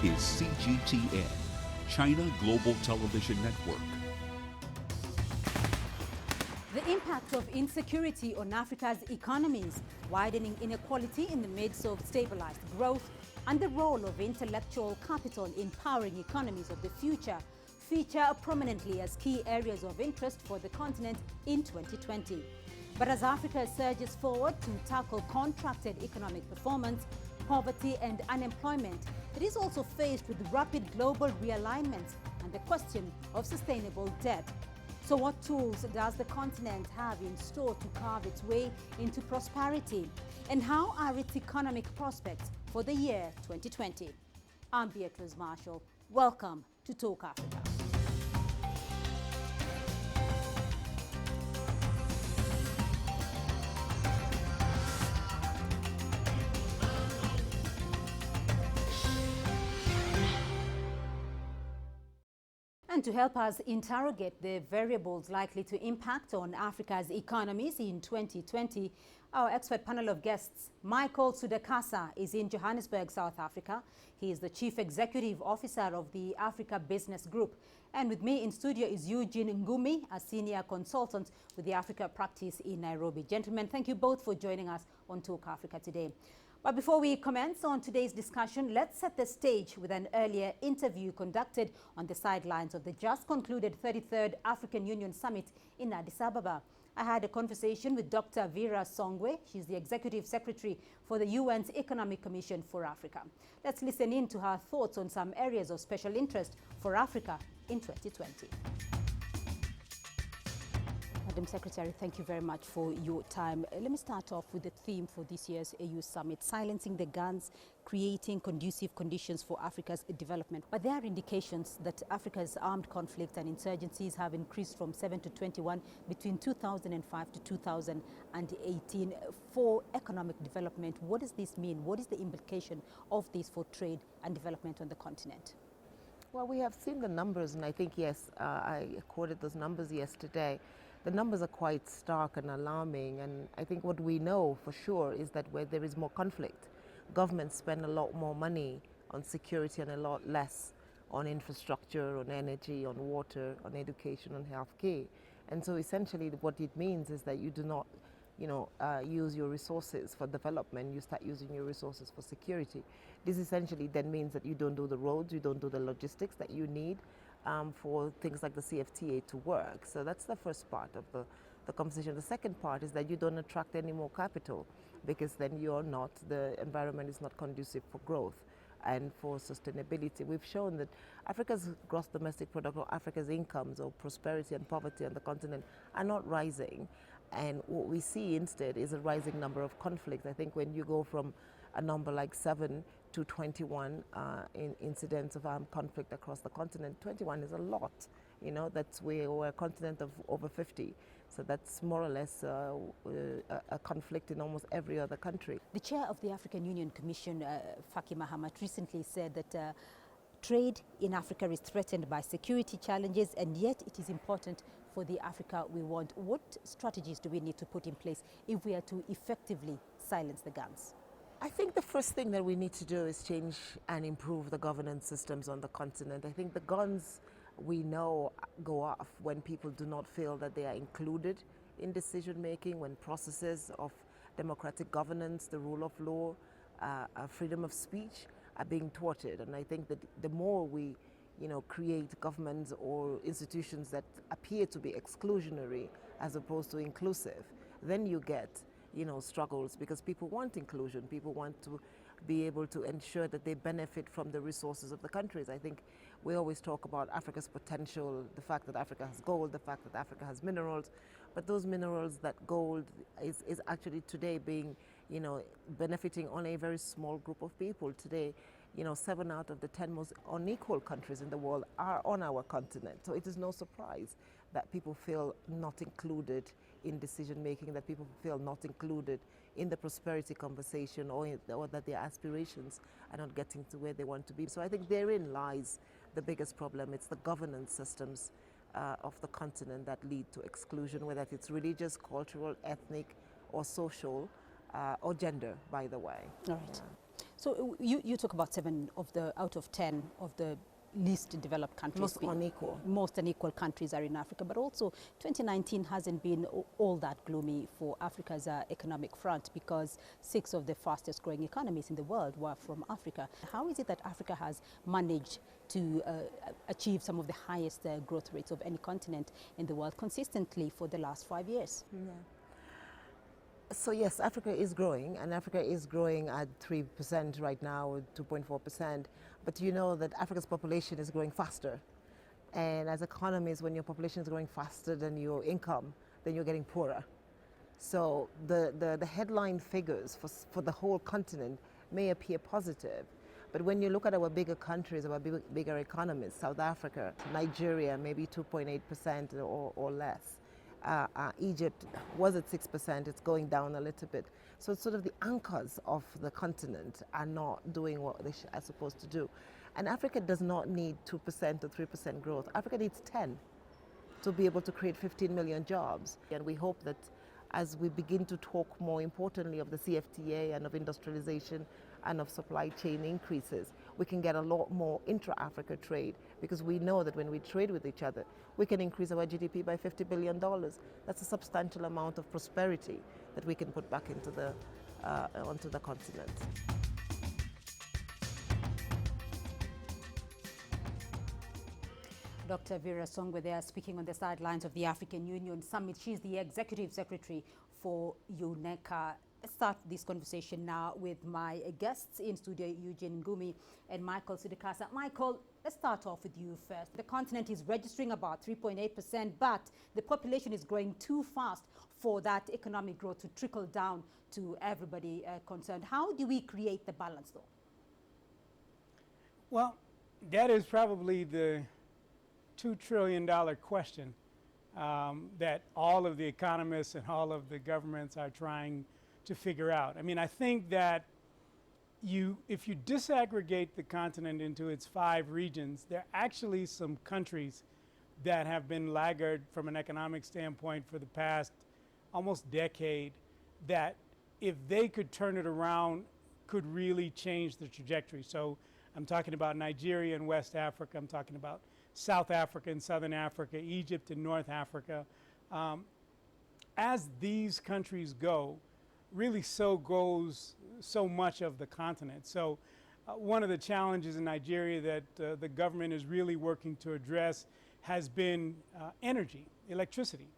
is CGTN, China Global Television Network. The impact of insecurity on Africa's economies, widening inequality in the midst of stabilised growth, and the role of intellectual capital in powering economies of the future feature prominently as key areas of interest for the continent in 2020. But as Africa surges forward to tackle contracted economic performance, poverty and unemployment, it is also faced with rapid global realignments and the question of sustainable debt. So what tools does the continent have in store to carve its way into prosperity? And how are its economic prospects for the year 2020? I'm Beatrice Marshall. Welcome to Talk Africa. And to help us interrogate the variables likely to impact on Africa's economies in 2020, our expert panel of guests, Michael Sudakasa, is in Johannesburg, South Africa. He is the Chief Executive Officer of the Africa Business Group. And with me in studio is Eugene Ngumi, a Senior Consultant with the Africa Practice in Nairobi. Gentlemen, thank you both for joining us on Talk Africa today. But before we commence on today's discussion, let's set the stage with an earlier interview conducted on the sidelines of the just concluded 33rd African Union Summit in Addis Ababa. I had a conversation with Dr. Vera Songwe. She's the Executive Secretary for the UN's Economic Commission for Africa. Let's listen in to her thoughts on some areas of special interest for Africa in 2020. Madam Secretary, thank you very much for your time. Let me start off with the theme for this year's AU Summit, silencing the guns, creating conducive conditions for Africa's development. But there are indications that Africa's armed conflict and insurgencies have increased from 7 to 21 between 2005 to 2018 for economic development. What does this mean? What is the implication of this for trade and development on the continent? Well, we have seen the numbers, and I think, yes, I quoted those numbers yesterday. The numbers are quite stark and alarming, and I think what we know for sure is that where there is more conflict, governments spend a lot more money on security and a lot less on infrastructure, on energy, on water, on education, on healthcare. And so essentially what it means is that you do not use your resources for development, you start using your resources for security. This essentially then means that you don't do the roads, you don't do the logistics that you need for things like the CFTA to work. So that's the first part of the conversation. The second part is that you don't attract any more capital, because then the environment is not conducive for growth and for sustainability. We've shown that Africa's gross domestic product, or Africa's incomes, or prosperity and poverty on the continent are not rising. And what we see instead is a rising number of conflicts. I think when you go from a number like 7 to 21 in incidents of armed conflict across the continent, 21 is a lot. We're a continent of over 50. So that's more or less a conflict in almost every other country. The chair of the African Union Commission, Faki Mahamat, recently said that trade in Africa is threatened by security challenges, and yet it is important for the Africa we want. What strategies do we need to put in place if we are to effectively silence the guns? I think the first thing that we need to do is change and improve the governance systems on the continent. I think the guns, we know, go off when people do not feel that they are included in decision making, when processes of democratic governance, the rule of law, freedom of speech are being thwarted. And I think that the more we create governments or institutions that appear to be exclusionary as opposed to inclusive, then you get struggles, because people want inclusion. People want to be able to ensure that they benefit from the resources of the countries. I think we always talk about Africa's potential, the fact that Africa has gold, the fact that Africa has minerals, but those minerals, that gold is actually today being, benefiting only a very small group of people. Today, 7 out of the 10 most unequal countries in the world are on our continent. So it is no surprise that people feel not included in decision making, that people feel not included in the prosperity conversation, or that their aspirations are not getting to where they want to be. So I think therein lies the biggest problem. It's the governance systems of the continent that lead to exclusion, whether it's religious, cultural, ethnic, or social, or gender, by the way. All right. So you talk about 7 of the out of 10 of the least developed countries. Most unequal countries are in Africa, but also 2019 hasn't been all that gloomy for Africa's economic front, because 6 of the fastest growing economies in the world were from Africa. How is it that Africa has managed to achieve some of the highest growth rates of any continent in the world consistently for the last 5 years? Yeah. So yes, Africa is growing, and Africa is growing at 3% right now, 2.4%. But you know that Africa's population is growing faster. And as economies, when your population is growing faster than your income, then you're getting poorer. So the headline figures for the whole continent may appear positive. But when you look at our bigger countries, our bigger economies, South Africa, Nigeria, maybe 2.8% or less. Egypt was at 6%, it's going down a little bit. So it's sort of the anchors of the continent are not doing what they are supposed to do. And Africa does not need 2% or 3% growth. Africa needs 10 to be able to create 15 million jobs. And we hope that as we begin to talk more importantly of the CFTA and of industrialization and of supply chain increases, we can get a lot more intra-Africa trade, because we know that when we trade with each other, we can increase our GDP by $50 billion. That's a substantial amount of prosperity that we can put back into onto the continent. Dr. Vera Songwe there, speaking on the sidelines of the African Union Summit. She's the Executive Secretary for UNECA. Let's start this conversation now with my guests in studio, Eugene Ngumi and Michael Sudakasa. Michael, let's start off with you first. The continent is registering about 3.8%, but the population is growing too fast for that economic growth to trickle down to everybody concerned. How do we create the balance, though? Well, that is probably the $2 trillion question that all of the economists and all of the governments are trying to figure out. I mean, I think that if you disaggregate the continent into its 5 regions, there are actually some countries that have been laggard from an economic standpoint for the past almost decade, that if they could turn it around, could really change the trajectory. So I'm talking about Nigeria and West Africa. I'm talking about South Africa and Southern Africa, Egypt and North Africa. As these countries go, really so goes so much of the continent. So one of the challenges in Nigeria that the government is really working to address has been energy, electricity,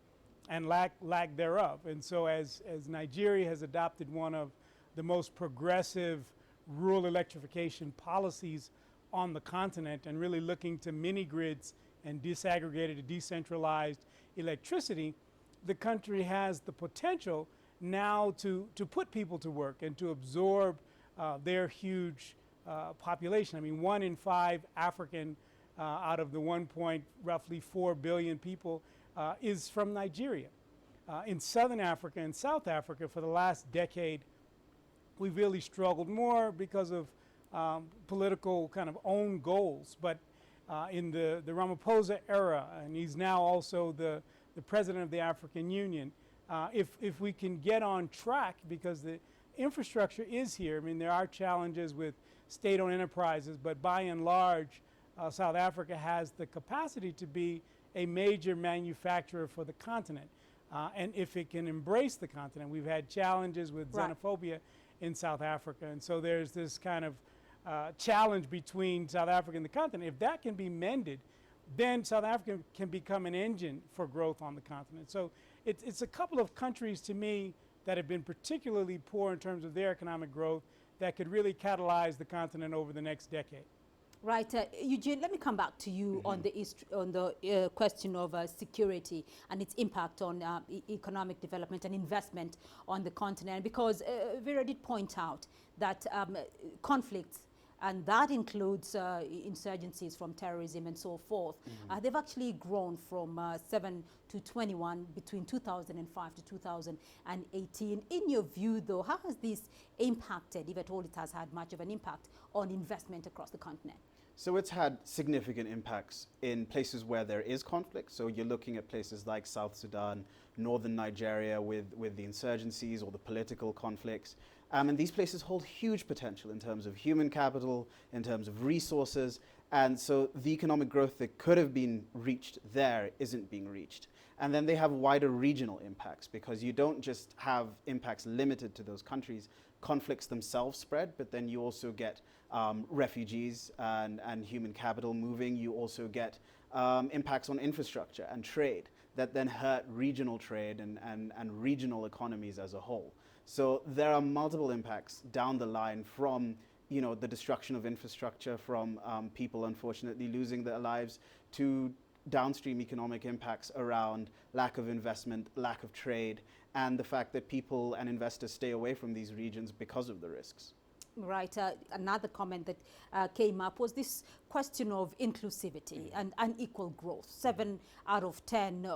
and lack thereof. And so as Nigeria has adopted one of the most progressive rural electrification policies on the continent, and really looking to mini grids and disaggregated, decentralized electricity, the country has the potential now to put people to work and to absorb their huge population. I mean, 1 in 5 African out of the roughly 4 billion people is from Nigeria. In Southern Africa and South Africa for the last decade, we've really struggled more because of political kind of own goals. But in the Ramaphosa era, and he's now also the president of the African Union, if we can get on track, because the infrastructure is here. I mean, there are challenges with state-owned enterprises, but by and large, South Africa has the capacity to be a major manufacturer for the continent. And if it can embrace the continent, we've had challenges with xenophobia in South Africa. And so there's this kind of challenge between South Africa and the continent. If that can be mended, then South Africa can become an engine for growth on the continent. So it's a couple of countries to me that have been particularly poor in terms of their economic growth that could really catalyze the continent over the next decade. Right, Eugene, let me come back to you on the question of security and its impact on economic development and investment on the continent, because Vera did point out that conflicts, and that includes insurgencies from terrorism and so forth, they've actually grown from 7 to 21 between 2005 to 2018. In your view, though, how has this impacted, if at all it has had much of an impact, on investment across the continent? So it's had significant impacts in places where there is conflict. So you're looking at places like South Sudan, northern Nigeria with the insurgencies or the political conflicts. And these places hold huge potential in terms of human capital, in terms of resources. And so the economic growth that could have been reached there isn't being reached. And then they have wider regional impacts, because you don't just have impacts limited to those countries. Conflicts themselves spread, but then you also get refugees and human capital moving. You also get impacts on infrastructure and trade that then hurt regional trade and regional economies as a whole. So there are multiple impacts down the line, from the destruction of infrastructure, from people unfortunately losing their lives, to downstream economic impacts around lack of investment, lack of trade, and the fact that people and investors stay away from these regions because of the risks. Right. Another comment that came up was this question of inclusivity and unequal growth. 7 out of 10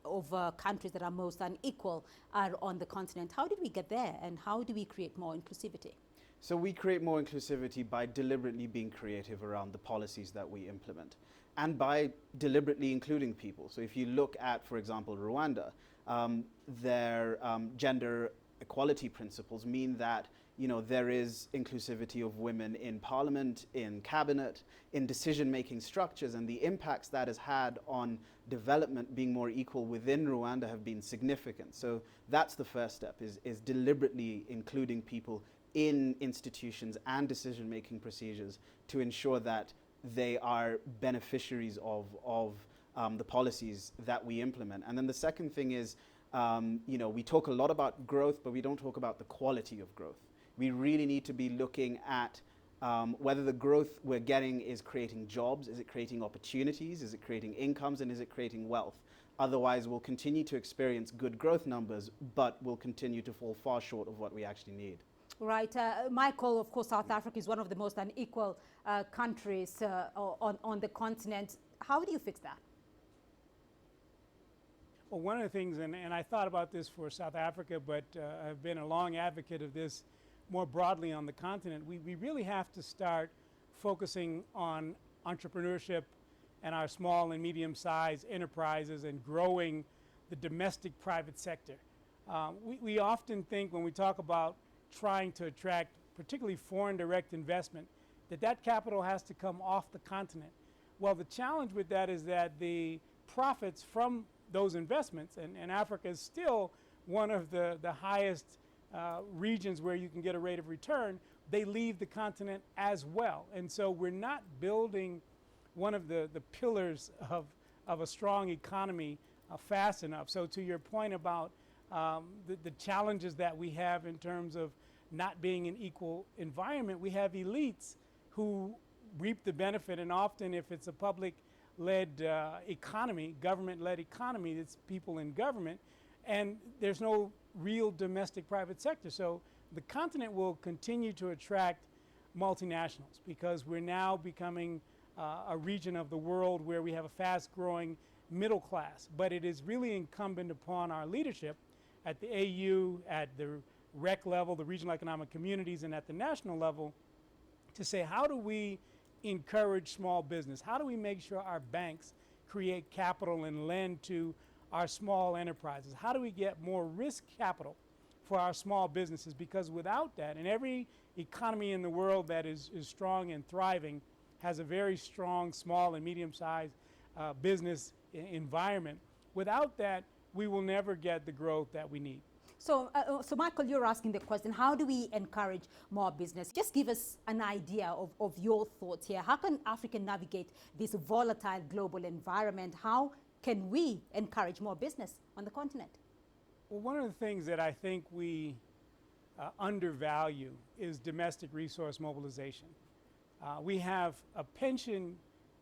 of countries that are most unequal are on the continent. How did we get there, and how do we create more inclusivity? So we create more inclusivity by deliberately being creative around the policies that we implement, and by deliberately including people. So if you look at, for example, Rwanda, their gender equality principles mean that there is inclusivity of women in parliament, in cabinet, in decision-making structures, and the impacts that has had on development being more equal within Rwanda have been significant. So that's the first step, is deliberately including people in institutions and decision-making procedures to ensure that they are beneficiaries of the policies that we implement. And then the second thing is, we talk a lot about growth, but we don't talk about the quality of growth. We really need to be looking at whether the growth we're getting is creating jobs, is it creating opportunities, is it creating incomes, and is it creating wealth? Otherwise, we'll continue to experience good growth numbers, but we'll continue to fall far short of what we actually need. Right. Michael, of course, South Africa is one of the most unequal countries on the continent. How do you fix that? Well, one of the things, and I thought about this for South Africa, but I've been a long advocate of this more broadly on the continent, we really have to start focusing on entrepreneurship and our small and medium-sized enterprises and growing the domestic private sector. We often think, when we talk about trying to attract particularly foreign direct investment, that capital has to come off the continent. Well, the challenge with that is that the profits from those investments, and Africa is still one of the highest regions where you can get a rate of return, they leave the continent as well. And so we're not building one of the pillars of a strong economy fast enough. So to your point about the challenges that we have in terms of not being an equal environment, we have elites who reap the benefit, and often if it's a public-led economy, government-led economy, it's people in government, and there's no real domestic private sector. So the continent will continue to attract multinationals, because we're now becoming a region of the world where we have a fast-growing middle class. But it is really incumbent upon our leadership at the AU, at the REC level, the regional economic communities, and at the national level, to say, how do we encourage small business? How do we make sure our banks create capital and lend to our small enterprises? How do we get more risk capital for our small businesses? Because without that, and every economy in the world that is strong and thriving has a very strong small and medium-sized business environment. Without that, we will never get the growth that we need. So Michael, you're asking the question, how do we encourage more business? Just give us an idea of your thoughts here. How can Africa navigate this volatile global environment? How can we encourage more business on the continent? Well, one of the things that I think we undervalue is domestic resource mobilization. We have a pension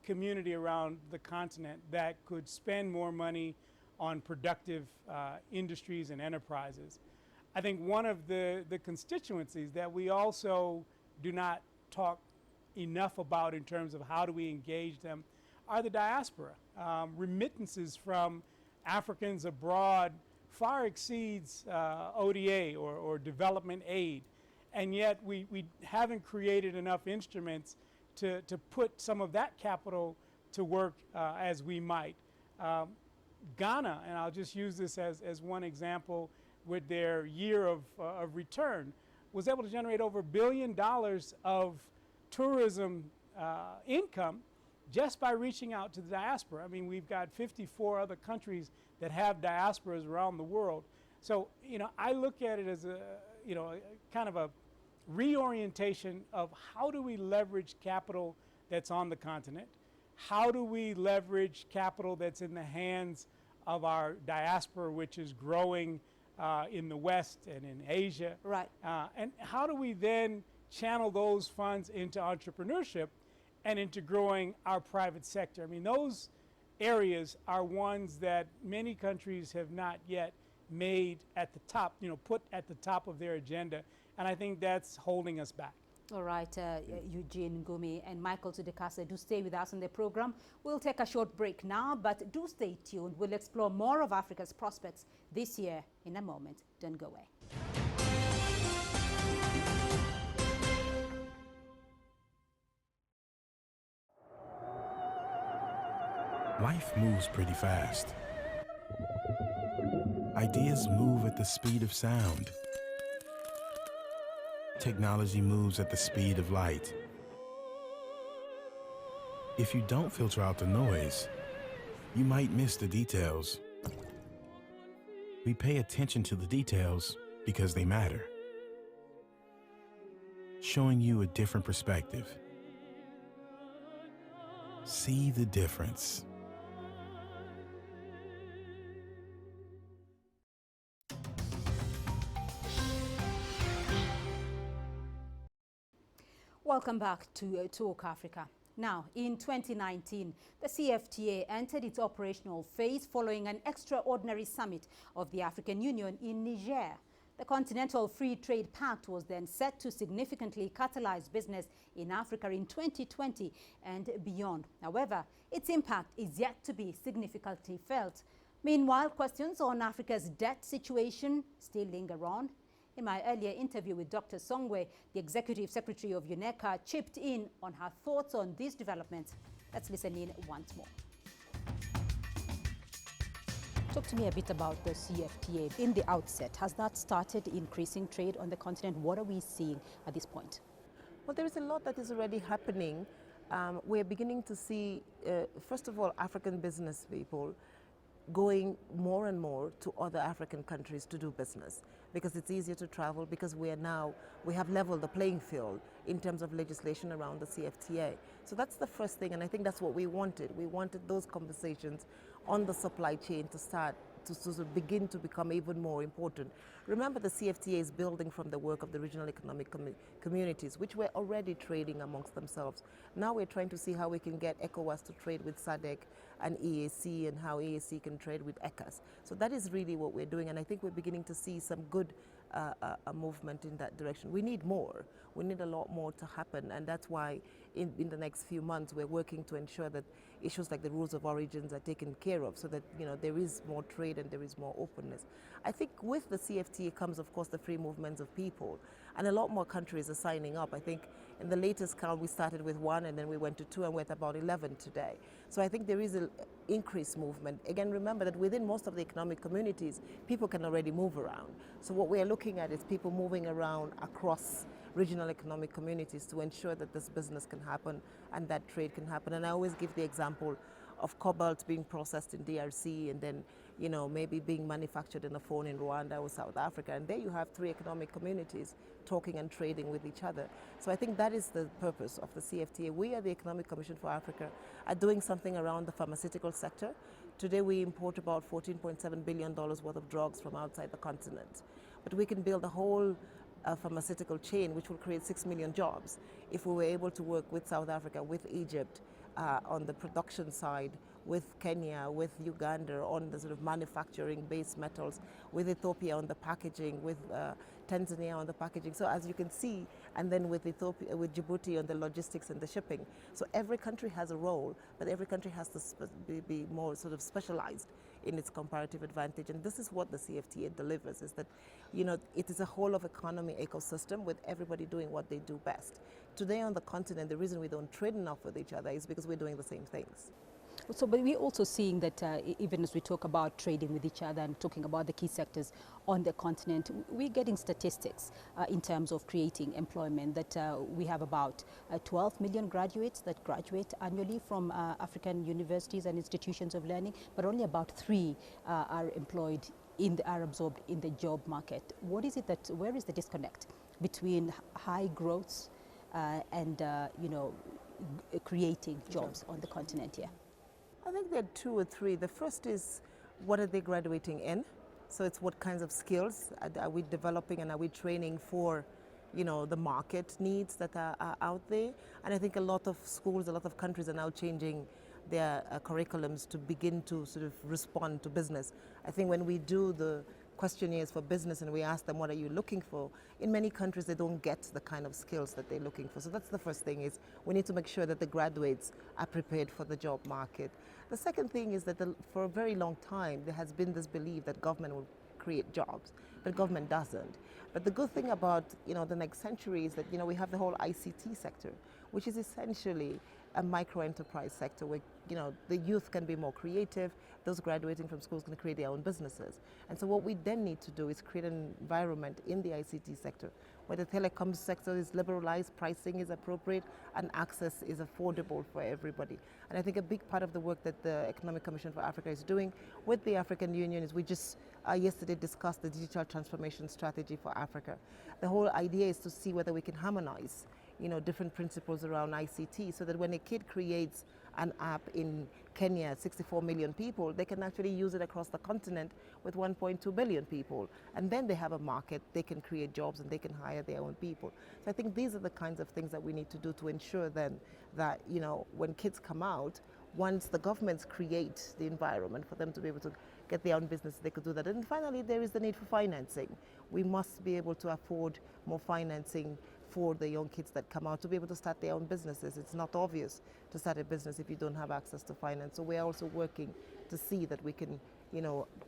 community around the continent that could spend more money on productive industries and enterprises. I think one of the constituencies that we also do not talk enough about in terms of how do we engage them are the diaspora. Remittances from Africans abroad far exceeds ODA or development aid, and yet we haven't created enough instruments to put some of that capital to work as we might. Ghana, and I'll just use this as one example, with their year of return, was able to generate over $1 billion of tourism income just by reaching out to the diaspora. I mean, we've got 54 other countries that have diasporas around the world. So, I look at it as a kind of a reorientation of how do we leverage capital that's on the continent? How do we leverage capital that's in the hands of our diaspora, which is growing in the West and in Asia? Right. And how do we then channel those funds into entrepreneurship and into growing our private sector? I mean, those areas are ones that many countries have not yet made at the top, put at the top of their agenda. And I think that's holding us back. All right, Eugene Ngumi and Michael Tudekasa, do stay with us on the program. We'll take a short break now, but do stay tuned. We'll explore more of Africa's prospects this year in a moment. Don't go away. Life moves pretty fast. Ideas move at the speed of sound. Technology moves at the speed of light. If you don't filter out the noise, you might miss the details. We pay attention to the details because they matter, showing you a different perspective. See the difference. Welcome back to Talk Africa. Now, in 2019, the CFTA entered its operational phase following an extraordinary summit of the African Union in Niger. The Continental Free Trade Pact was then set to significantly catalyze business in Africa in 2020 and beyond. However, its impact is yet to be significantly felt. Meanwhile, questions on Africa's debt situation still linger on. In my earlier interview with Dr. Songwe, the Executive Secretary of UNECA chipped in on her thoughts on these developments. Let's listen in once more. Talk to me a bit about the CFTA. In the outset, has that started increasing trade on the continent? What are we seeing at this point? Well, there is a lot that is already happening. We're beginning to see, first of all, African business people going more and more to other African countries to do business because it's easier to travel, because we have leveled the playing field in terms of legislation around the CFTA. So that's the first thing, and I think that's what we wanted. We wanted those conversations on the supply chain to start to sort of begin to become even more important. Remember, the CFTA is building from the work of the regional economic communities, which were already trading amongst themselves. Now we're trying to see how we can get ECOWAS to trade with SADC and EAC, and how EAC can trade with ECAS. So that is really what we're doing, and I think we're beginning to see some good movement in that direction. We need more. We need a lot more to happen, and that's why in the next few months we're working to ensure that issues like the rules of origins are taken care of, so that there is more trade and there is more openness. I think with the CFTA comes, of course, the free movements of people, and a lot more countries are signing up. I think in the latest count we started with 1, and then we went to 2, and we're at about 11 today. So I think there is an increased movement. Again, remember that within most of the economic communities, people can already move around. So what we are looking at is people moving around across regional economic communities to ensure that this business can happen and that trade can happen. And I always give the example of cobalt being processed in DRC and then maybe being manufactured in a phone in Rwanda or South Africa. And there you have 3 economic communities talking and trading with each other. So I think that is the purpose of the CFTA. We at the Economic Commission for Africa are doing something around the pharmaceutical sector. Today we import about $14.7 billion worth of drugs from outside the continent. But we can build a whole pharmaceutical chain which will create 6 million jobs if we were able to work with South Africa, with Egypt on the production side, with Kenya, with Uganda on the sort of manufacturing base metals, with Ethiopia on the packaging, with Tanzania on the packaging. So as you can see, and then with Ethiopia, with Djibouti on the logistics and the shipping. So every country has a role, but every country has to be more sort of specialized in its comparative advantage. And this is what the CFTA delivers, is that, it is a whole of economy ecosystem with everybody doing what they do best. Today on the continent, the reason we don't trade enough with each other is because we're doing the same things. So, but we're also seeing that even as we talk about trading with each other and talking about the key sectors on the continent, we're getting statistics in terms of creating employment, that we have about 12 million graduates that graduate annually from African universities and institutions of learning, but only about 3 are employed are absorbed in the job market. What is it where is the disconnect between high growth and creating jobs on the continent here? I think there are 2 or 3. The first is, what are they graduating in? So it's what kinds of skills are we developing, and are we training for, the market needs that are out there? And I think a lot of schools, a lot of countries are now changing their curriculums to begin to sort of respond to business. I think when we do the questionnaires for business and we ask them, what are you looking for? In many countries, they don't get the kind of skills that they're looking for. So that's the first thing, is we need to make sure that the graduates are prepared for the job market. The second thing is that for a very long time, there has been this belief that government will create jobs, but government doesn't. But the good thing about, the next century is that, we have the whole ICT sector, which is essentially a micro-enterprise sector where, the youth can be more creative. Those graduating from schools can create their own businesses. And so what we then need to do is create an environment in the ICT sector where the telecom sector is liberalized, pricing is appropriate, and access is affordable for everybody. And I think a big part of the work that the Economic Commission for Africa is doing with the African Union is we just yesterday discussed the digital transformation strategy for Africa. The whole idea is to see whether we can harmonize different principles around ICT, so that when a kid creates an app in Kenya, 64 million people, they can actually use it across the continent with 1.2 billion people. And then they have a market, they can create jobs, and they can hire their own people. So I think these are the kinds of things that we need to do to ensure then that, when kids come out, once the governments create the environment for them to be able to get their own business, they could do that. And finally, there is the need for financing. We must be able to afford more financing for the young kids that come out to be able to start their own businesses. It's not obvious to start a business if you don't have access to finance. So we're also working to see that we can,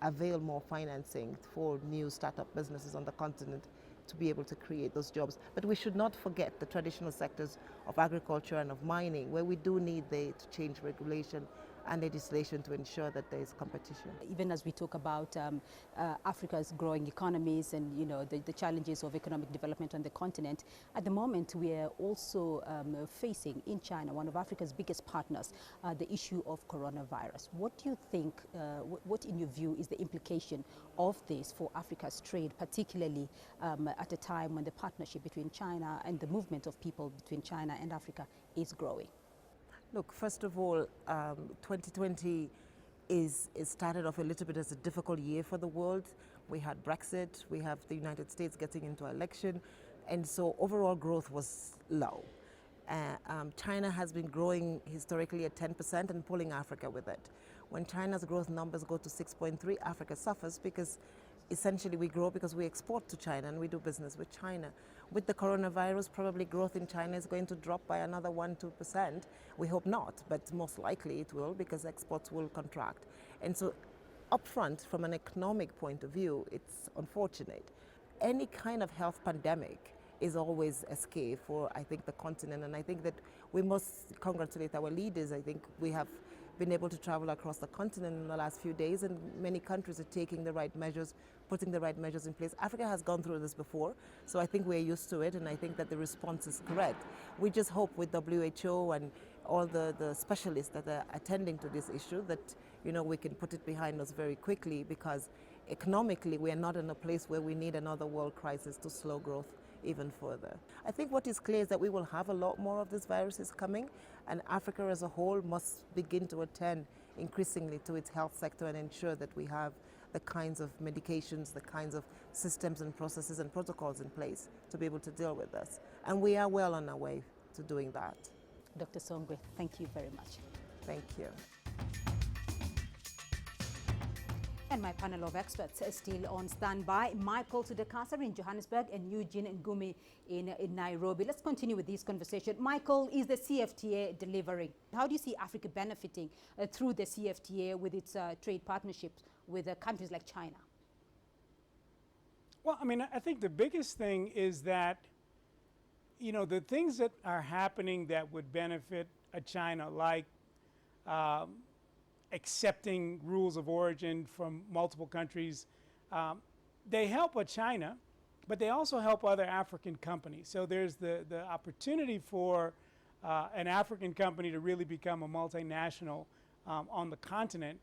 avail more financing for new startup businesses on the continent to be able to create those jobs. But we should not forget the traditional sectors of agriculture and of mining, where we do need to change regulation and legislation to ensure that there is competition. Even as we talk about Africa's growing economies and the challenges of economic development on the continent, at the moment we are also facing in China, one of Africa's biggest partners, the issue of coronavirus. What do you think, what in your view is the implication of this for Africa's trade, particularly at a time when the partnership between China and the movement of people between China and Africa is growing? Look, first of all, 2020 is started off a little bit as a difficult year for the world. We had Brexit, we have the United States getting into election, and so overall growth was low. China has been growing historically at 10% and pulling Africa with it. When China's growth numbers go to 6.3, Africa suffers because essentially we grow because we export to China and we do business with China. With the coronavirus, probably growth in China is going to drop by another 1-2%. We hope not, but most likely it will, because exports will contract. And so upfront, from an economic point of view, it's unfortunate. Any kind of health pandemic is always a scare for, I think, the continent. And I think that we must congratulate our leaders. I think we have been able to travel across the continent in the last few days, and many countries are taking the right measures, putting the right measures in place. Africa has gone through this before, so I think we're used to it, and I think that the response is correct. We just hope with WHO and all the specialists that are attending to this issue that, we can put it behind us very quickly, because economically we are not in a place where we need another world crisis to slow growth even further. I think what is clear is that we will have a lot more of these viruses coming, and Africa as a whole must begin to attend increasingly to its health sector and ensure that we have the kinds of medications, the kinds of systems and processes and protocols in place to be able to deal with this. And we are well on our way to doing that. Dr. Songwe, thank you very much. Thank you. And my panel of experts is still on standby. Michael Tudekasa in Johannesburg and Eugene Ngumi in Nairobi. Let's continue with this conversation. Michael, is the CFTA delivering? How do you see Africa benefiting through the CFTA with its trade partnerships with countries like China? Well, I think the biggest thing is that, the things that are happening that would benefit China, like accepting rules of origin from multiple countries. They help China, but they also help other African companies. So there's the opportunity for an African company to really become a multinational on the continent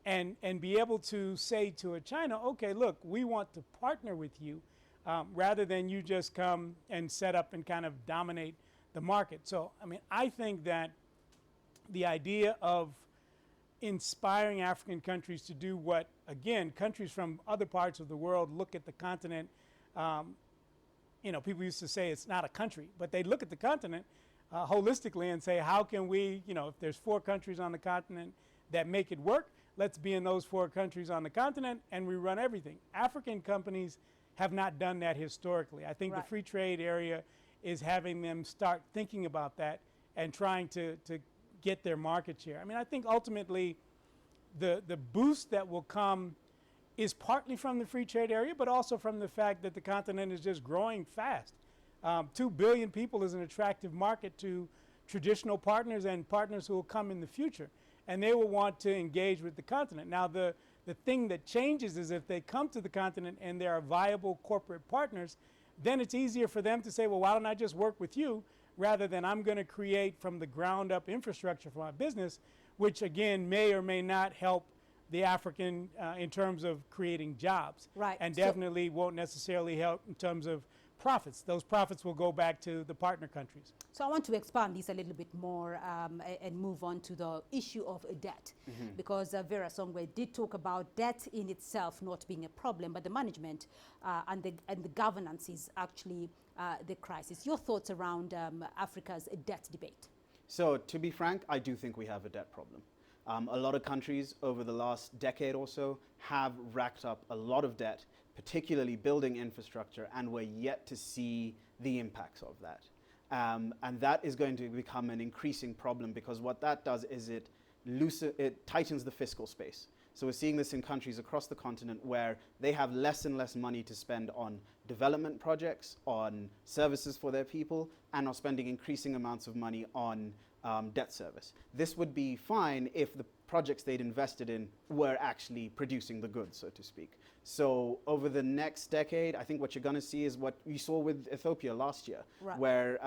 and be able to say to a China, okay, look, we want to partner with you rather than you just come and set up and kind of dominate the market. So, I mean, I think that the idea of inspiring African countries to do what, again, countries from other parts of the world look at the continent. You know, people used to say it's not a country, but they look at the continent holistically and say, how can we, you know, if there's 4 countries on the continent that make it work, let's be in those 4 countries on the continent and we run everything. African companies have not done that historically. I think the free trade area is having them start thinking about that and trying to get their market share. I mean, I think ultimately the boost that will come is partly from the free trade area, but also from the fact that the continent is just growing fast. 2 billion people is an attractive market to traditional partners and partners who will come in the future. And they will want to engage with the continent. Now, the thing that changes is if they come to the continent and there are viable corporate partners, then it's easier for them to say, well, why don't I just work with you rather than I'm going to create from the ground up infrastructure for my business, which again may or may not help the African in terms of creating jobs. Right. And definitely won't necessarily help in terms of profits. Those profits will go back to the partner countries. So I want to expand this a little bit more and move on to the issue of debt, because Vera Songwe did talk about debt in itself not being a problem, but the management and the governance is actually the crisis. Your thoughts around Africa's debt debate? So to be frank, I do think we have a debt problem. A lot of countries over the last decade or so have racked up a lot of debt, particularly building infrastructure, and we're yet to see the impacts of that. And that is going to become an increasing problem because what that does is it tightens the fiscal space. So we're seeing this in countries across the continent where they have less and less money to spend on development projects, on services for their people, and are spending increasing amounts of money on debt service. This would be fine if the projects they'd invested in were actually producing the goods, so to speak. So over the next decade, I think what you're going to see is what we saw with Ethiopia last year, where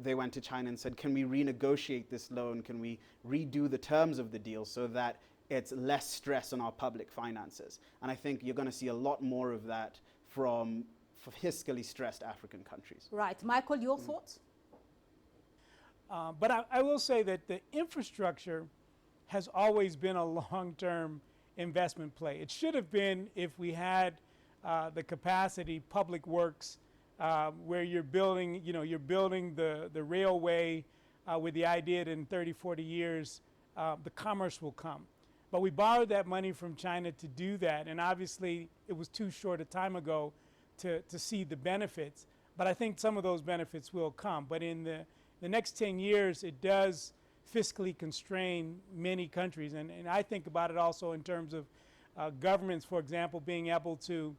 they went to China and said, can we renegotiate this loan? Can we redo the terms of the deal so that it's less stress on our public finances? And I think you're going to see a lot more of that from fiscally stressed African countries. Right. Michael, your thoughts? But I will say that the infrastructure has always been a long-term investment play. It should have been if we had the capacity, public works, where you're building, you're building the railway with the idea that in 30, 40 years, the commerce will come. But we borrowed that money from China to do that, and obviously it was too short a time ago to see the benefits. But I think some of those benefits will come. But in the next 10 years, it does fiscally constrain many countries. And I think about it also in terms of governments, for example, being able to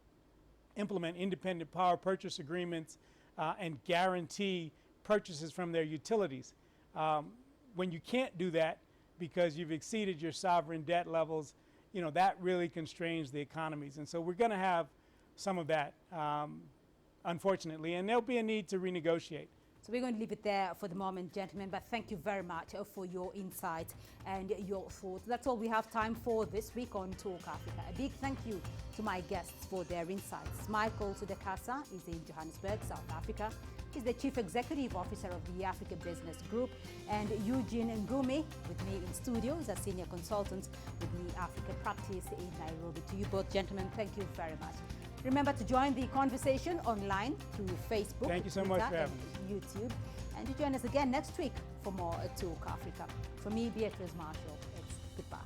implement independent power purchase agreements and guarantee purchases from their utilities. When you can't do that because you've exceeded your sovereign debt levels, that really constrains the economies. And so we're going to have some of that, unfortunately, and there'll be a need to renegotiate. So we're going to leave it there for the moment, gentlemen, but thank you very much for your insight and your thoughts. That's all we have time for this week on Talk Africa. A big thank you to my guests for their insights. Michael Sudekasa is in Johannesburg, South Africa. He's the Chief Executive Officer of the Africa Business Group. And Eugene Ngumi, with me in studio, is a Senior Consultant with the Africa Practice in Nairobi. To you both, gentlemen, thank you very much. Remember to join the conversation online through Facebook, Thank you so much for having me. YouTube, and to join us again next week for more Talk Africa. For me, Beatrice Marshall, it's goodbye.